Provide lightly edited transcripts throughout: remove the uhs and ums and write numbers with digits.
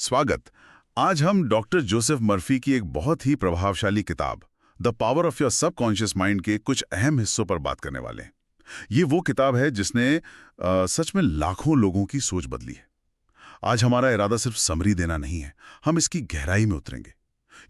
स्वागत। आज हम डॉक्टर जोसेफ मर्फी की एक बहुत ही प्रभावशाली किताब the power of your subconscious mind के कुछ अहम हिस्सों पर बात करने वाले हैं। ये वो किताब है जिसने सच में लाखों लोगों की सोच बदली है। आज हमारा इरादा सिर्फ समरी देना नहीं है, हम इसकी गहराई में उतरेंगे।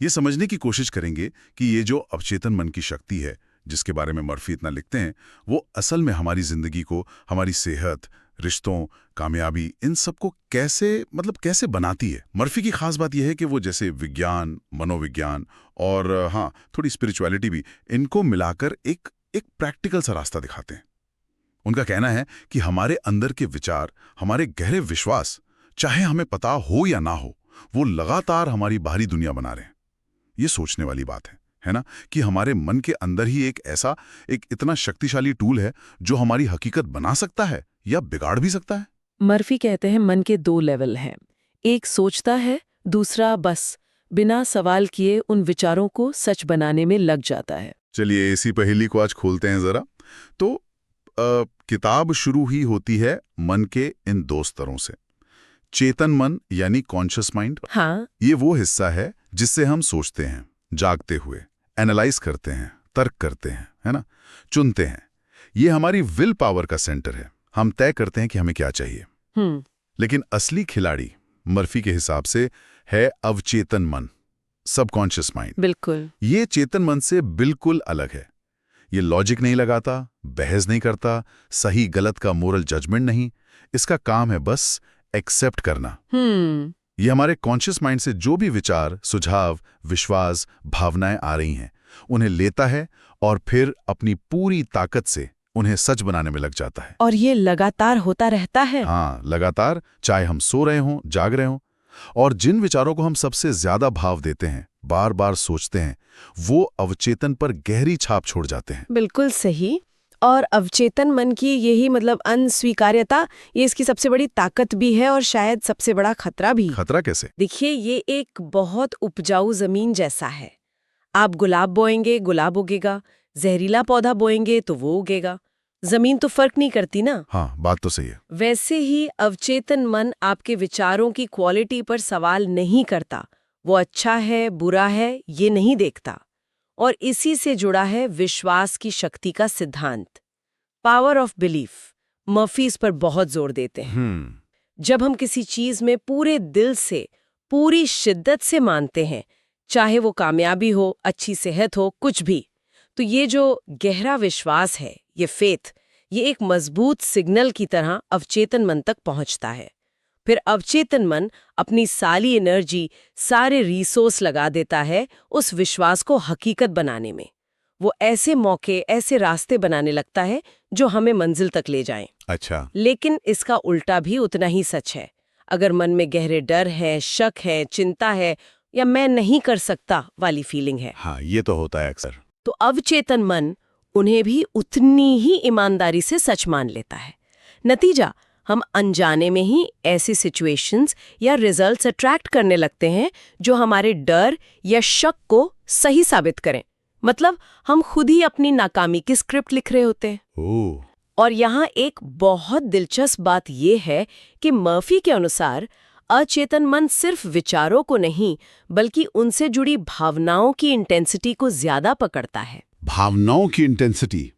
ये समझने की कोशिश करेंगे कि ये जो अवचेतन मन की शक्ति है जिसके बारे में मर्फी इतना लिखते हैं, वो असल में हमारी जिंदगी को, हमारी सेहत, रिश्तों, कामयाबी, इन सब को कैसे बनाती है। मर्फी की खास बात यह है कि वो जैसे विज्ञान, मनोविज्ञान और थोड़ी स्पिरिचुअलिटी भी, इनको मिलाकर एक प्रैक्टिकल सा रास्ता दिखाते हैं। उनका कहना है कि हमारे अंदर के विचार, हमारे गहरे विश्वास, चाहे हमें पता हो या ना हो, वो लगातार हमारी बाहरी दुनिया बना रहे हैं। ये सोचने वाली बात है ना, कि हमारे मन के अंदर ही एक इतना शक्तिशाली टूल है जो हमारी हकीकत बना सकता है या बिगाड़ भी सकता है। मर्फी कहते हैं मन के 2 लेवल हैं। एक सोचता है, दूसरा बस बिना सवाल किए उन विचारों को सच बनाने में लग जाता है। चलिए इसी पहेली को आज खोलते हैं जरा। तो किताब शुरू ही होती है मन के इन 2 स्तरों से। चेतन मन यानी कॉन्शियस माइंड, हाँ, ये वो हिस्सा है जिससे हम सोचते हैं, जागते हुए एनालाइज करते हैं, तर्क करते हैं, है ना, चुनते हैं। ये हमारी विल पावर का सेंटर है। हम तय करते हैं कि हमें क्या चाहिए। लेकिन असली खिलाड़ी मर्फी के हिसाब से है अवचेतन मन, सबकॉन्शियस माइंड। बिल्कुल। ये चेतन मन से बिल्कुल अलग है। ये लॉजिक नहीं लगाता, बहस नहीं करता, सही गलत का मोरल जजमेंट नहीं। इसका काम है बस एक्सेप्ट करना। ये हमारे कॉन्शियस माइंड से जो भी विचार, सुझाव, विश्वास, भावनाएं आ रही हैं, उन्हें लेता है और फिर अपनी पूरी ताकत से उन्हें सच बनाने में लग जाता है। और ये लगातार होता रहता है। हाँ, लगातार, चाहे हम सो रहे हों, जाग रहे हों। और जिन विचारों को हम सबसे ज्यादा भाव देते हैं, बार बार सोचते हैं, वो अवचेतन पर गहरी छाप छोड़ जाते हैं। बिल्कुल सही। और अवचेतन मन की यही अनस्वीकार्यता, ये इसकी सबसे बड़ी ताकत भी है और शायद सबसे बड़ा खतरा भी। खतरा कैसे? देखिए, ये एक बहुत उपजाऊ जमीन जैसा है। आप गुलाब बोएंगे, गुलाब उगेगा। जहरीला पौधा बोएंगे तो वो उगेगा। जमीन तो फर्क नहीं करती ना। हाँ, बात तो सही है। वैसे ही अवचेतन मन आपके विचारों की क्वालिटी पर सवाल नहीं करता। वो अच्छा है, बुरा है, ये नहीं देखता। और इसी से जुड़ा है विश्वास की शक्ति का सिद्धांत, पावर ऑफ बिलीफ। मर्फी इस पर बहुत जोर देते हैं। जब हम किसी चीज में पूरे दिल से, पूरी शिद्दत से मानते हैं, चाहे वो कामयाबी हो, अच्छी सेहत हो, कुछ भी, तो ये जो गहरा विश्वास है, ये फेथ, ये एक मजबूत सिग्नल की तरह अवचेतन मन तक पहुंचता है। फिर अवचेतन मन अपनी सारी एनर्जी, सारे रिसोर्स लगा देता है उस विश्वास को हकीकत बनाने में। वो ऐसे मौके, ऐसे रास्ते बनाने लगता है जो हमें मंजिल तक ले जाएं। अच्छा। लेकिन इसका उल्टा भी उतना ही सच है। अगर मन में गहरे डर है, शक है, चिंता है, या मैं नहीं कर सकता वाली फीलिंग है, हाँ, ये तो होता है अक्सर, तो अवचेतन मन उन्हें भी उतनी ही ईमानदारी से सच मान लेता है। नतीजा, हम अनजाने में ही ऐसी सिचुएशंस या रिजल्ट्स अट्रैक्ट करने लगते हैं जो हमारे डर या शक को सही साबित करें। मतलब हम खुद ही अपनी नाकामी की स्क्रिप्ट लिख रहे होते हैं। और यहाँ एक बहुत दिलचस्प बात यह है कि मर्फी के अनुसार अचेतन मन सिर्फ विचारों को नहीं, बल्कि उनसे जुड़ी भावनाओं की इंटेंसिटी को ज्यादा पकड़ता है। भावनाओं की इंटेंसिटी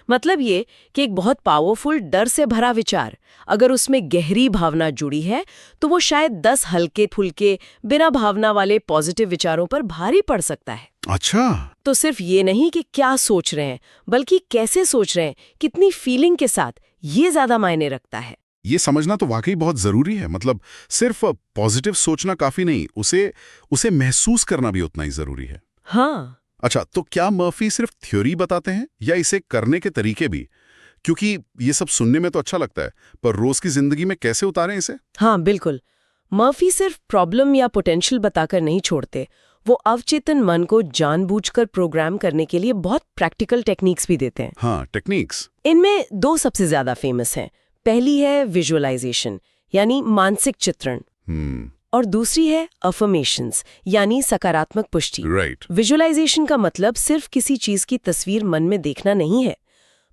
मतलब ये कि एक बहुत पावरफुल डर से भरा विचार, अगर उसमें गहरी भावना जुड़ी है, तो वो शायद 10 हल्के फुल्के बिना भावना वाले पॉजिटिव विचारों पर भारी पड़ सकता है। अच्छा। तो सिर्फ ये नहीं कि क्या सोच रहे हैं, बल्कि कैसे सोच रहे हैं, कितनी फीलिंग के साथ, ये ज्यादा मायने रखता है। ये समझना तो वाकई बहुत जरूरी है। मतलब सिर्फ पॉजिटिव सोचना काफी नहीं, उसे महसूस करना भी उतना ही जरूरी है। हाँ। अच्छा, तो क्या मर्फी सिर्फ थ्योरी बताते हैं या इसे करने के तरीके भी? क्योंकि ये सब सुनने में तो अच्छा लगता है, पर रोज की जिंदगी में कैसे उतारें इसे? हाँ, बिल्कुल। मर्फी सिर्फ प्रॉब्लम या पोटेंशियल बताकर नहीं छोड़ते। वो अवचेतन मन को जानबूझकर प्रोग्राम करने के लिए बहुत प्रैक्टिकल टेक्निक्स भी देते हैं। हाँ, टेक्निक्स। इनमें 2 सबसे ज्यादा फेमस हैं। पहली है विजुअलाइजेशन, यानी मानसिक चित्रण, और दूसरी है अफर्मेशंस, यानी सकारात्मक पुष्टि। राइट। विजुअलाइजेशन का मतलब सिर्फ किसी चीज की तस्वीर मन में देखना नहीं है,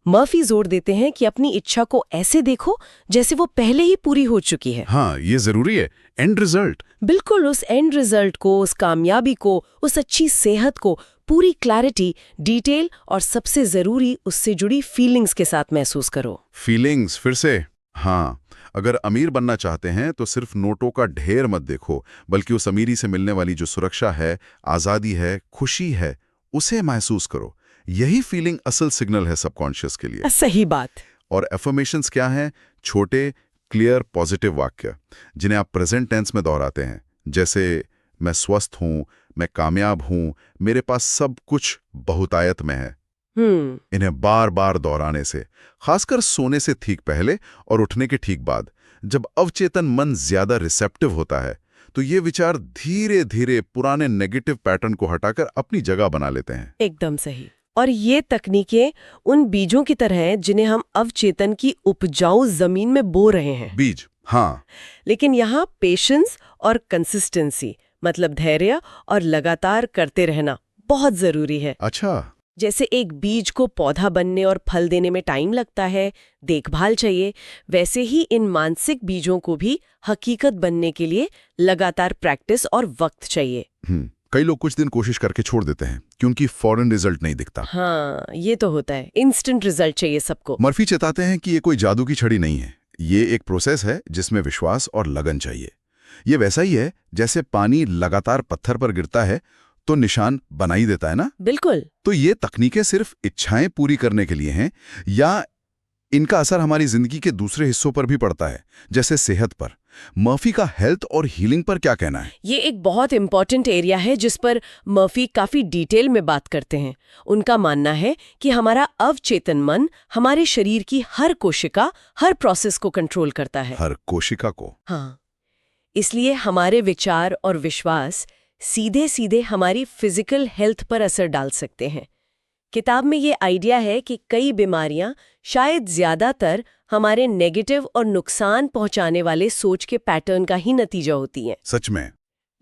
मर्फी जोर देते हैं कि अपनी इच्छा को ऐसे देखो जैसे वो पहले ही पूरी हो चुकी है। हाँ, ये जरूरी है। And result. बिल्कुल, उस एंड रिजल्ट को, उस कामयाबी को, उस अच्छी सेहत को पूरी क्लैरिटी, डिटेल और सबसे जरूरी उससे जुड़ी फीलिंग्स के साथ महसूस करो। फीलिंग्स फिर से। हाँ, अगर अमीर बनना चाहते हैं तो सिर्फ नोटों का ढेर मत देखो, बल्कि उस अमीरी से मिलने वाली जो सुरक्षा है, आज़ादी है, खुशी है, उसे महसूस करो। यही फीलिंग असल सिग्नल है सबकॉन्शियस के लिए। सही बात। और एफर्मेशंस क्या हैं? छोटे, क्लियर, पॉजिटिव वाक्य जिन्हें आप प्रेजेंट टेंस में दोहराते हैं, जैसे मैं स्वस्थ हूं, मैं कामयाब हूं, मेरे पास सब कुछ बहुतायत में है। इन्हें बार बार दोहराने से, खासकर सोने से ठीक पहले और उठने के ठीक बाद, जब अवचेतन मन ज्यादा रिसेप्टिव होता है, तो ये विचार धीरे धीरे पुराने नेगेटिव पैटर्न को हटाकर अपनी जगह बना लेते हैं। एकदम सही। और ये तकनीकें उन बीजों की तरह हैं जिन्हें हम अवचेतन की उपजाऊ जमीन में बो रहे हैं। बीज, हाँ। लेकिन यहाँ पेशेंस और कंसिस्टेंसी, मतलब धैर्य और लगातार करते रहना बहुत जरूरी है। अच्छा। जैसे एक बीज को पौधा बनने और फल देने में टाइम लगता है, देखभाल चाहिए, वैसे ही इन मानसिक बीजों को भी हकीकत बनने के लिए लगातार प्रैक्टिस और वक्त चाहिए। कई लोग कुछ दिन कोशिश करके छोड़ देते हैं क्योंकि फौरन रिजल्ट नहीं दिखता। हाँ, ये तो होता है, इंस्टेंट रिजल्ट चाहिए सबको। मर्फी चेताते हैं कि ये कोई जादू की छड़ी नहीं है, ये एक प्रोसेस है जिसमें विश्वास और लगन चाहिए। ये वैसा ही है जैसे पानी लगातार पत्थर पर गिरता है तो निशान बना ही देता है ना। बिल्कुल। तो ये तकनीकें सिर्फ इच्छाएं पूरी करने के लिए हैं, या इनका असर हमारी जिंदगी के दूसरे हिस्सों पर भी पड़ता है, जैसे सेहत पर? मर्फी का हेल्थ और हीलिंग पर क्या कहना है? ये एक बहुत इंपॉर्टेंट एरिया है जिस पर मर्फी काफी डिटेल में बात करते हैं। उनका मानना है कि हमारा अवचेतन मन हमारे शरीर की हर कोशिका, हर प्रोसेस को कंट्रोल करता है। हर कोशिका को? हाँ, इसलिए हमारे विचार और विश्वास सीधे सीधे हमारी फिजिकल हेल्थ पर असर डाल सकते हैं। किताब में ये आइडिया है कि कई बीमारियां शायद ज्यादातर हमारे नेगेटिव और नुकसान पहुंचाने वाले सोच के पैटर्न का ही नतीजा होती हैं। सच में?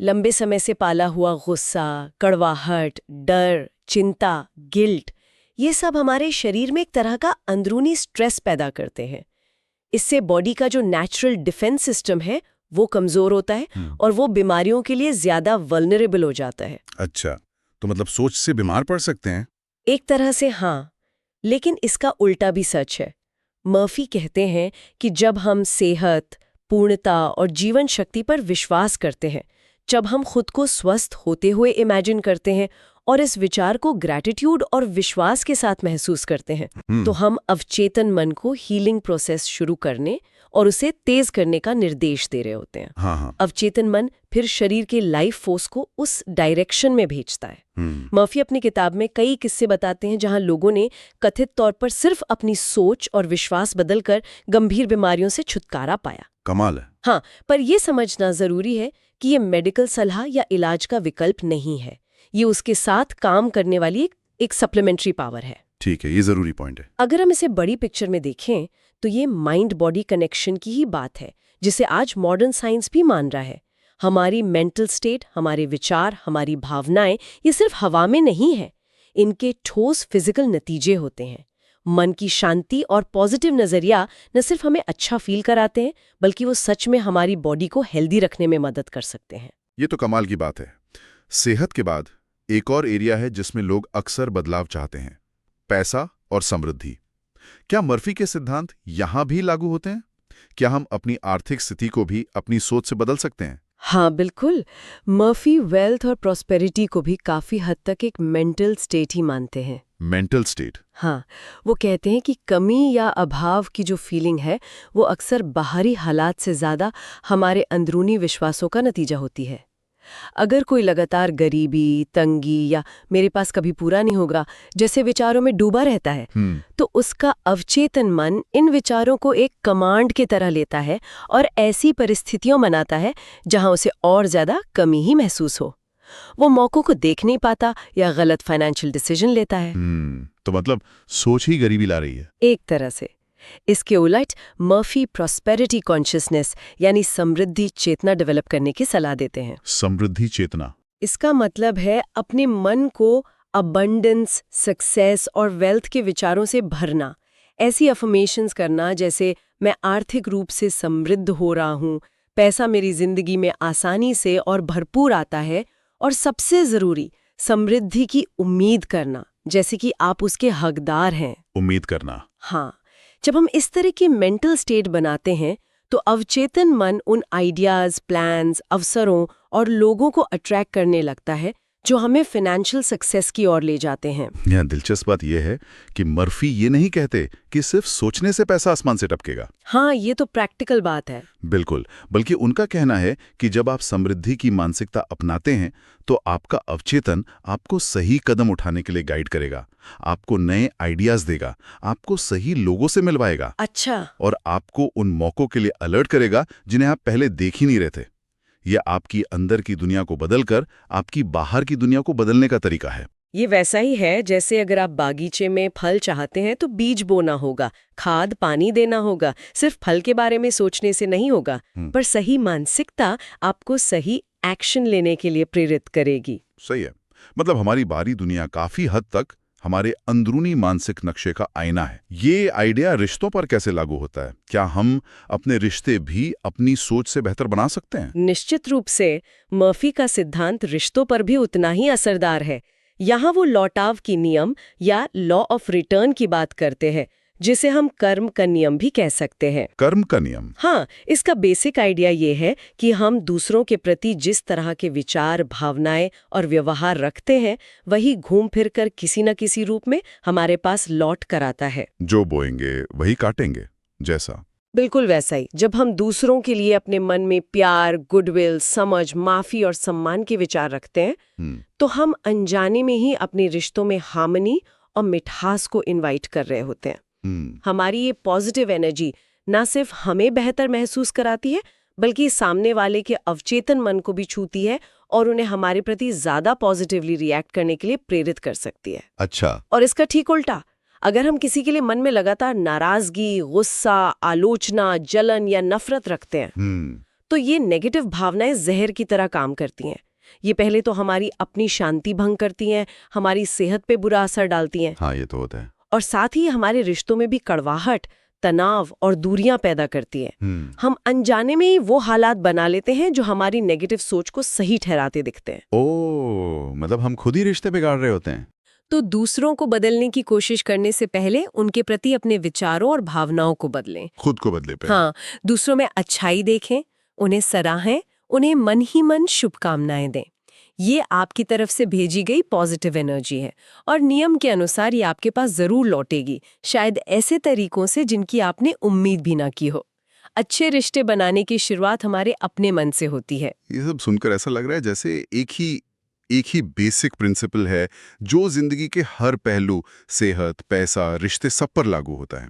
लंबे समय से पाला हुआ गुस्सा, कड़वाहट, डर, चिंता, गिल्ट, ये सब हमारे शरीर में एक तरह का अंदरूनी स्ट्रेस पैदा करते हैं। इससे बॉडी का जो नेचुरल डिफेंस सिस्टम है वो कमजोर होता है और वो बीमारियों के लिए ज्यादा वल्नरेबल हो जाता है। अच्छा, तो मतलब सोच से बीमार पड़ सकते हैं? एक तरह से हाँ, लेकिन इसका उल्टा भी सच है। मर्फी कहते हैं कि जब हम सेहत, पूर्णता और जीवन शक्ति पर विश्वास करते हैं, जब हम खुद को स्वस्थ होते हुए इमेजिन करते हैं और इस विचार को ग्रैटिट्यूड और विश्वास के साथ महसूस करते हैं, तो हम अवचेतन मन को हीलिंग प्रोसेस शुरू करने और उसे तेज करने का निर्देश दे रहे होते हैं। हाँ। अवचेतन मन फिर शरीर के लाइफ फोर्स को उस डायरेक्शन में भेजता है। मर्फी अपनी किताब में कई किस्से बताते हैं जहां लोगों ने कथित तौर पर सिर्फ अपनी सोच और विश्वास बदलकर गंभीर बीमारियों से छुटकारा पाया। कमाल है। हाँ, पर यह समझना जरूरी है कि ये मेडिकल सलाह या इलाज का विकल्प नहीं है। ये उसके साथ काम करने वाली एक सप्लीमेंट्री पावर है। ठीक है, ये जरूरी पॉइंट है। अगर हम इसे बड़ी पिक्चर में देखें तो ये माइंड बॉडी कनेक्शन की ही बात है, जिसे आज मॉडर्न साइंस भी मान रहा है। हमारी मेंटल स्टेट, हमारे विचार, हमारी भावनाएं, ये सिर्फ हवा में नहीं है, इनके ठोस फिजिकल नतीजे होते हैं। मन की शांति और पॉजिटिव नजरिया न सिर्फ हमें अच्छा फील कराते हैं, बल्कि वो सच में हमारी बॉडी को हेल्दी रखने में मदद कर सकते हैं। ये तो कमाल की बात है। सेहत के बाद एक और एरिया है जिसमें लोग अक्सर बदलाव चाहते हैं, पैसा और समृद्धि। क्या मर्फी के सिद्धांत यहां भी लागू होते हैं? क्या हम अपनी आर्थिक स्थिति को भी अपनी सोच से बदल सकते हैं? हाँ, बिल्कुल। मर्फी वेल्थ और प्रॉस्पेरिटी को भी काफी हद तक एक मेंटल स्टेट ही मानते हैं। Mental state? हाँ, वो कहते हैं कि कमी या अभाव की जो फीलिंग है वो अक्सर बाहरी हालात से ज्यादा हमारे अंदरूनी विश्वासों का नतीजा होती है। अगर कोई लगातार गरीबी, तंगी या मेरे पास कभी पूरा नहीं होगा जैसे विचारों में डूबा रहता है, तो उसका अवचेतन मन इन विचारों को एक कमांड की तरह लेता है और ऐसी परिस्थितियां बनाता है जहां उसे और ज्यादा कमी ही महसूस हो। वो मौकों को देख नहीं पाता या गलत फाइनेंशियल डिसीजन लेता है। तो मतलब सोच ही गरीबी ला रही है एक तरह से। इसके उलट मर्फी प्रॉस्पेरिटी कॉन्शियसनेस यानी समृद्धि चेतना डेवलप करने की सलाह देते हैं। समृद्धि चेतना? इसका मतलब है अपने मन को अबंडेंस, सक्सेस और वेल्थ के विचारों से भरना, ऐसी अफर्मेशंस करना जैसे मैं आर्थिक रूप से समृद्ध हो रहा हूँ, पैसा मेरी जिंदगी में आसानी से और भरपूर आता है, और सबसे जरूरी समृद्धि की उम्मीद करना, जैसे कि आप उसके हकदार हैं। उम्मीद करना। हाँ, जब हम इस तरह की मेंटल स्टेट बनाते हैं तो अवचेतन मन उन आइडियाज, प्लान्स, अवसरों और लोगों को अट्रैक्ट करने लगता है जो हमें फाइनेंशियल सक्सेस की ओर ले जाते हैं। यह दिलचस्प बात यह है कि मर्फी ये नहीं कहते कि सिर्फ सोचने से पैसा आसमान से टपकेगा। हाँ, ये तो प्रैक्टिकल बात है। बिल्कुल, बल्कि उनका कहना है कि जब आप समृद्धि की मानसिकता अपनाते हैं तो आपका अवचेतन आपको सही कदम उठाने के लिए गाइड करेगा, आपको नए आइडियाज देगा, आपको सही लोगों से मिलवाएगा। अच्छा। और आपको उन मौकों के लिए अलर्ट करेगा जिन्हें आप पहले देख ही नहीं रहे थे। यह आपकी अंदर की दुनिया को बदलकर आपकी बाहर की दुनिया को बदलने का तरीका है। ये वैसा ही है जैसे अगर आप बागीचे में फल चाहते हैं तो बीज बोना होगा, खाद पानी देना होगा। सिर्फ फल के बारे में सोचने से नहीं होगा, पर सही मानसिकता आपको सही एक्शन लेने के लिए प्रेरित करेगी। सही है, मतलब हमारी बाहरी दुनिया काफी हद तक हमारे अंदरूनी मानसिक नक्शे का आईना है। ये आइडिया रिश्तों पर कैसे लागू होता है? क्या हम अपने रिश्ते भी अपनी सोच से बेहतर बना सकते हैं? निश्चित रूप से मर्फी का सिद्धांत रिश्तों पर भी उतना ही असरदार है। यहाँ वो लौटाव की नियम या लॉ ऑफ रिटर्न की बात करते हैं, जिसे हम कर्म का नियम भी कह सकते हैं। कर्म का नियम? हाँ, इसका बेसिक आइडिया ये है कि हम दूसरों के प्रति जिस तरह के विचार, भावनाएं और व्यवहार रखते हैं, वही घूम फिर कर किसी न किसी रूप में हमारे पास लौट कर आता है। जो बोएंगे वही काटेंगे जैसा। बिल्कुल वैसा ही। जब हम दूसरों के लिए अपने मन में प्यार, गुडविल, समझ, माफी और सम्मान के विचार रखते हैं, तो हम अनजाने में ही अपने रिश्तों में हार्मनी और मिठास को इनवाइट कर रहे होते हैं। हमारी ये पॉजिटिव एनर्जी ना सिर्फ हमें बेहतर महसूस कराती है, बल्कि सामने वाले के अवचेतन मन को भी छूती है और उन्हें हमारे प्रति ज्यादा पॉजिटिवली रिएक्ट करने के लिए प्रेरित कर सकती है। अच्छा। और इसका ठीक उल्टा, अगर हम किसी के लिए मन में लगातार नाराजगी, गुस्सा, आलोचना, जलन या नफरत रखते हैं, तो ये नेगेटिव भावनाएं जहर की तरह काम करती हैं। ये पहले तो हमारी अपनी शांति भंग करती हैं, हमारी सेहत पे बुरा असर डालती हैं। हाँ, ये तो होता है। और साथ ही हमारे रिश्तों में भी कड़वाहट, तनाव और दूरियां पैदा करती हैं। हम अनजाने में ही वो हालात बना लेते हैं जो हमारी नेगेटिव सोच को सही ठहराते दिखते हैं। ओह, मतलब हम खुद ही रिश्ते बिगाड़ रहे होते हैं। तो दूसरों को बदलने की कोशिश करने से पहले उनके प्रति अपने विचारों और भावनाओं को बदलें। खुद को बदले पे। हाँ, दूसरों में अच्छाई देखें, उन्हें सराहें, उन्हें मन ही मन शुभकामनाएं दें। ये आपकी तरफ से भेजी गई पॉजिटिव एनर्जी है और नियम के अनुसार ये आपके पास जरूर लौटेगी, शायद ऐसे तरीकों से जिनकी आपने उम्मीद भी ना की हो। अच्छे रिश्ते बनाने की शुरुआत हमारे अपने मन से होती है। ये सब सुनकर ऐसा लग रहा है जैसे एक ही बेसिक प्रिंसिपल है जो जिंदगी के हर पहलू, सेहत, पैसा, रिश्ते सब पर लागू होता है।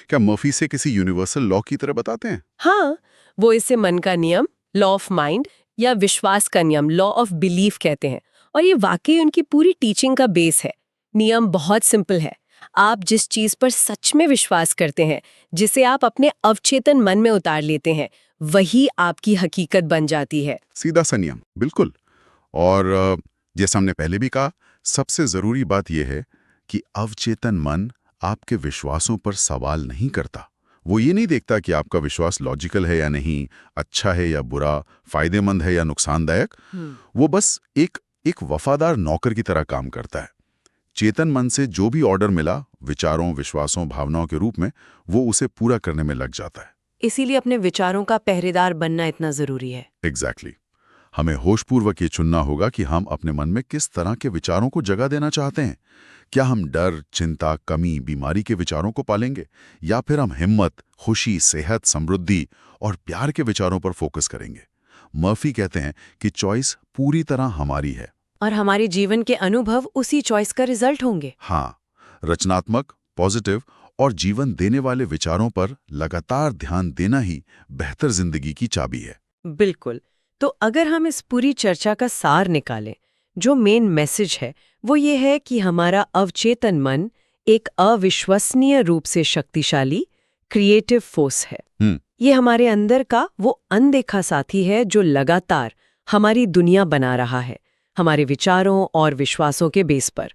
क्या मर्फी से किसी यूनिवर्सल लॉ की तरह बताते हैं? हाँ, वो इसे मन का नियम, लॉ ऑफ माइंड या विश्वास का नियम, लॉ ऑफ बिलीफ कहते हैं। और ये वाकई उनकी पूरी टीचिंग का बेस है। नियम बहुत सिंपल है। आप जिस चीज पर सच में विश्वास करते हैं, जिसे आप अपने अवचेतन मन में उतार लेते हैं, वही आपकी हकीकत बन जाती है। सीधा सा नियम, बिल्कुल। और जैसा हमने पहले भी कहा, सबसे जरूरी बात यह है कि अवचेतन मन आपके विश्वासों पर सवाल नहीं करता। वो ये नहीं देखता कि आपका विश्वास लॉजिकल है या नहीं, अच्छा है या बुरा, फायदेमंद है या नुकसानदायक। वो बस एक वफादार नौकर की तरह काम करता है। चेतन मन से जो भी ऑर्डर मिला, विचारों, विश्वासों, भावनाओं के रूप में, वो उसे पूरा करने में लग जाता है। इसीलिए अपने विचारों का पहरेदार बनना इतना जरूरी है। एग्जैक्टली। हमें होशपूर्वक ये चुनना होगा कि हम अपने मन में किस तरह के विचारों को जगह देना चाहते हैं। क्या हम डर, चिंता, कमी, बीमारी के विचारों को पालेंगे, या फिर हम हिम्मत, खुशी, सेहत, समृद्धि और प्यार के विचारों पर फोकस करेंगे? मर्फी कहते हैं कि चॉइस पूरी तरह हमारी है और हमारे जीवन के अनुभव उसी चॉइस का रिजल्ट होंगे। हाँ, रचनात्मक, पॉजिटिव और जीवन देने वाले विचारों पर लगातार ध्यान देना ही बेहतर जिंदगी की चाबी है। बिल्कुल। तो अगर हम इस पूरी चर्चा का सार निकालें, जो मेन मैसेज है वो ये है कि हमारा अवचेतन मन एक अविश्वसनीय रूप से शक्तिशाली क्रिएटिव फोर्स है। ये हमारे अंदर का वो अनदेखा साथी है जो लगातार हमारी दुनिया बना रहा है, हमारे विचारों और विश्वासों के बेस पर।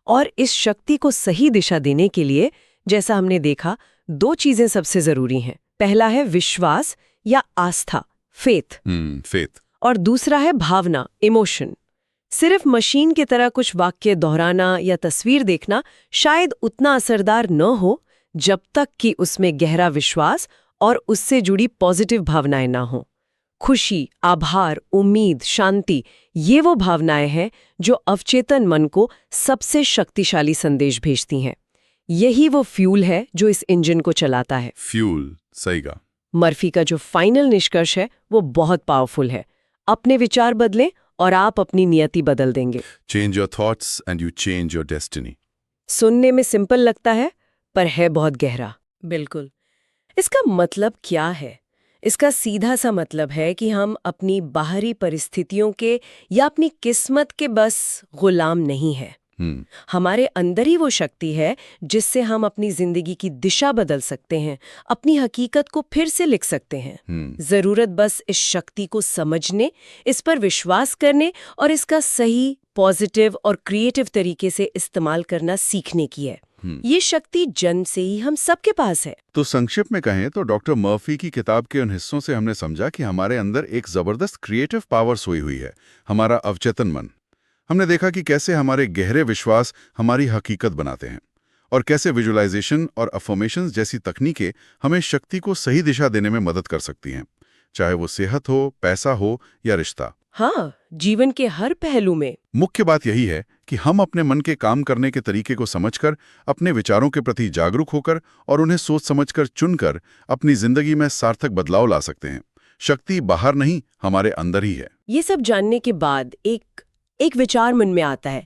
और इस शक्ति को सही दिशा देने के लिए जैसा हमने देखा, 2 चीजें सबसे जरूरी हैं। पहला है विश्वास या आस्था, फेथ, फेथ। और दूसरा है भावना, इमोशन। सिर्फ मशीन की तरह कुछ वाक्य दोहराना या तस्वीर देखना शायद उतना असरदार न हो जब तक कि उसमें गहरा विश्वास और उससे जुड़ी पॉजिटिव भावनाएं ना हो। खुशी, आभार, उम्मीद, शांति, ये वो भावनाएं हैं जो अवचेतन मन को सबसे शक्तिशाली संदेश भेजती हैं। यही वो फ्यूल है जो इस इंजन को चलाता है। फ्यूल, सही कहा। मर्फी का जो फाइनल निष्कर्ष है वो बहुत पावरफुल है। अपने विचार बदलें और आप अपनी नियति बदल देंगे। Change your thoughts and you change your destiny. सुनने में सिंपल लगता है, पर है बहुत गहरा। बिल्कुल। इसका मतलब क्या है? इसका सीधा सा मतलब है कि हम अपनी बाहरी परिस्थितियों के या अपनी किस्मत के बस गुलाम नहीं हैं। हमारे अंदर ही वो शक्ति है जिससे हम अपनी जिंदगी की दिशा बदल सकते हैं, अपनी हकीकत को फिर से लिख सकते हैं। जरूरत बस इस शक्ति को समझने, इस पर विश्वास करने और इसका सही, पॉजिटिव और क्रिएटिव तरीके से इस्तेमाल करना सीखने की है। ये शक्ति जन्म से ही हम सबके पास है। तो संक्षिप्त में कहें तो डॉक्टर मर्फी की किताब के उन हिस्सों से हमने समझा कि हमारे अंदर एक जबरदस्त क्रिएटिव पावर सोई हुई है, हमारा अवचेतन मन। हमने देखा कि कैसे हमारे गहरे विश्वास हमारी हकीकत बनाते हैं और कैसे विजुअलाइजेशन और अफर्मेशंस जैसी तकनीकें हमें शक्ति को सही दिशा देने में मदद कर सकती हैं, चाहे वो सेहत हो, पैसा हो या रिश्ता। हाँ, जीवन के हर पहलू में। मुख्य बात यही है कि हम अपने मन के काम करने के तरीके को समझकर, अपने विचारों के प्रति जागरूक होकर और उन्हें सोच समझकर चुनकर अपनी जिंदगी में सार्थक बदलाव ला सकते हैं। शक्ति बाहर नहीं, हमारे अंदर ही है। ये सब जानने के बाद एक विचार मन में आता है।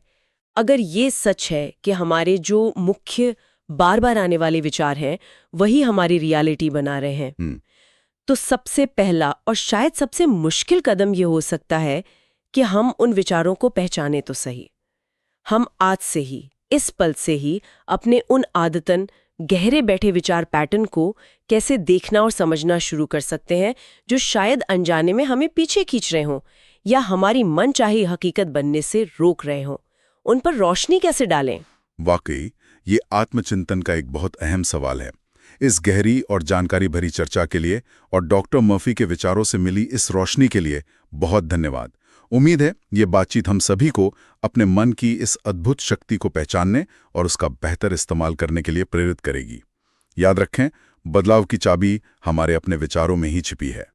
अगर ये सच है कि हमारे जो मुख्य बार बार आने वाले विचार हैं वही हमारी रियलिटी बना रहे हैं, तो सबसे पहला और शायद सबसे मुश्किल कदम ये हो सकता है कि हम उन विचारों को पहचाने तो सही। हम आज से ही, इस पल से ही अपने उन आदतन गहरे बैठे विचार पैटर्न को कैसे देखना और समझना शुरू कर सकते हैं जो शायद अनजाने में हमें पीछे खींच रहे हों या हमारी मनचाही हकीकत बनने से रोक रहे हों। उन पर रोशनी कैसे डालें? वाकई ये आत्मचिंतन का एक बहुत अहम सवाल है। इस गहरी और जानकारी भरी चर्चा के लिए और डॉक्टर मर्फी के विचारों से मिली इस रोशनी के लिए बहुत धन्यवाद। उम्मीद है ये बातचीत हम सभी को अपने मन की इस अद्भुत शक्ति को पहचानने और उसका बेहतर इस्तेमाल करने के लिए प्रेरित करेगी। याद रखें, बदलाव की चाबी हमारे अपने विचारों में ही छिपी है।